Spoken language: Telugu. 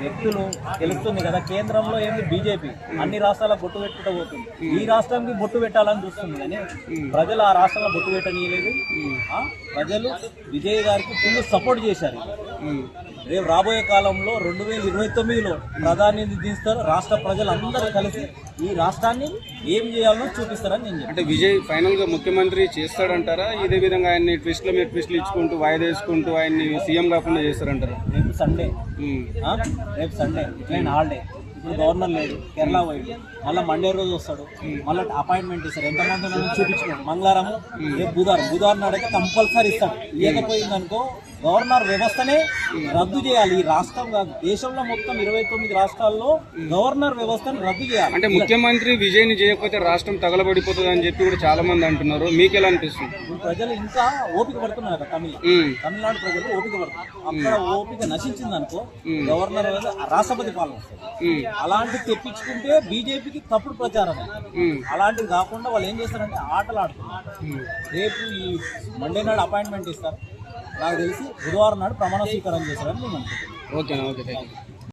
వ్యక్తులు తెలుస్తుంది కదా, కేంద్రంలో ఏంది బీజేపీ అన్ని రాష్ట్రాలకు బొట్టు పెట్టుకుంటూ పోతుంది. ఈ రాష్ట్రానికి బొట్టు పెట్టాలని చూస్తుంది కానీ ప్రజలు ఆ రాష్ట్రంలో బొట్టు పెట్టనీయలేదు. ప్రజలు విజయ్ గారికి ఫుల్ సపోర్ట్ చేశారు. రేపు రాబోయే కాలంలో 2029లో ప్రధాని దిస్తారు. రాష్ట్ర ప్రజలందరూ కలిసి ఈ రాష్ట్రాన్ని ఏం చేయాలో చూపిస్తారని నేను అంటే విజయ్ ఫైనల్ గా ముఖ్యమంత్రి చేస్తాడంటారా? ఇదే విధంగా ఆయన్ని ట్విస్ట్ల మీద ట్విస్ట్లు ఇచ్చుకుంటూ వాయిదా వేసుకుంటూ ఆయన్ని సీఎం కాకుండా చేస్తారంటారా? రేపు సండే ఇట్లైన హాలిడే. ఇప్పుడు గవర్నర్ లేడు, కేరళ పోయాడు, మళ్ళీ మండే రోజు వస్తాడు, మళ్ళీ అపాయింట్మెంట్ ఇస్తారు. ఎంతమంది ఉన్నారో చూపించుకోండి. మంగళవారం రేపు బుధవారం నాడైతే కంపల్సరీ ఇస్తాడు. లేకపోయిందనుకో గవర్నర్ వ్యవస్థనే రద్దు చేయాలి. ఈ రాష్ట్రం కాదు, దేశంలో మొత్తం 29 రాష్ట్రాల్లో గవర్నర్ వ్యవస్థను రద్దు చేయాలి. అంటే ముఖ్యమంత్రి విజయ్ ని చేయకపోతే రాష్ట్రం తగలబడిపోతుంది అని చెప్పి కూడా చాలా మంది అంటున్నారు. మీకు ఎలా అనిపిస్తుంది? ప్రజలు ఇంకా ఓపిక పడుతున్నారు కదా, తమిళనాడు ప్రజలు ఓపిక పడుతున్నారు. అక్కడ ఓపిక నశించింది అనుకో గవర్నర్ రాష్ట్రపతి పాలన వస్తుంది. అలాంటివి తెప్పించుకుంటే బీజేపీకి తప్పుడు ప్రచారం. అలాంటివి కాకుండా వాళ్ళు ఏం చేస్తారంటే ఆటలు ఆడుతున్నారు. రేపు ఈ మండే నాడు అపాయింట్మెంట్ ఇస్తారు. నాకు తెలిసి బుధవారం నాడు ప్రమాణ స్వీకారం చేశారని నేను అనుకుంటున్నాను. Okay thank you.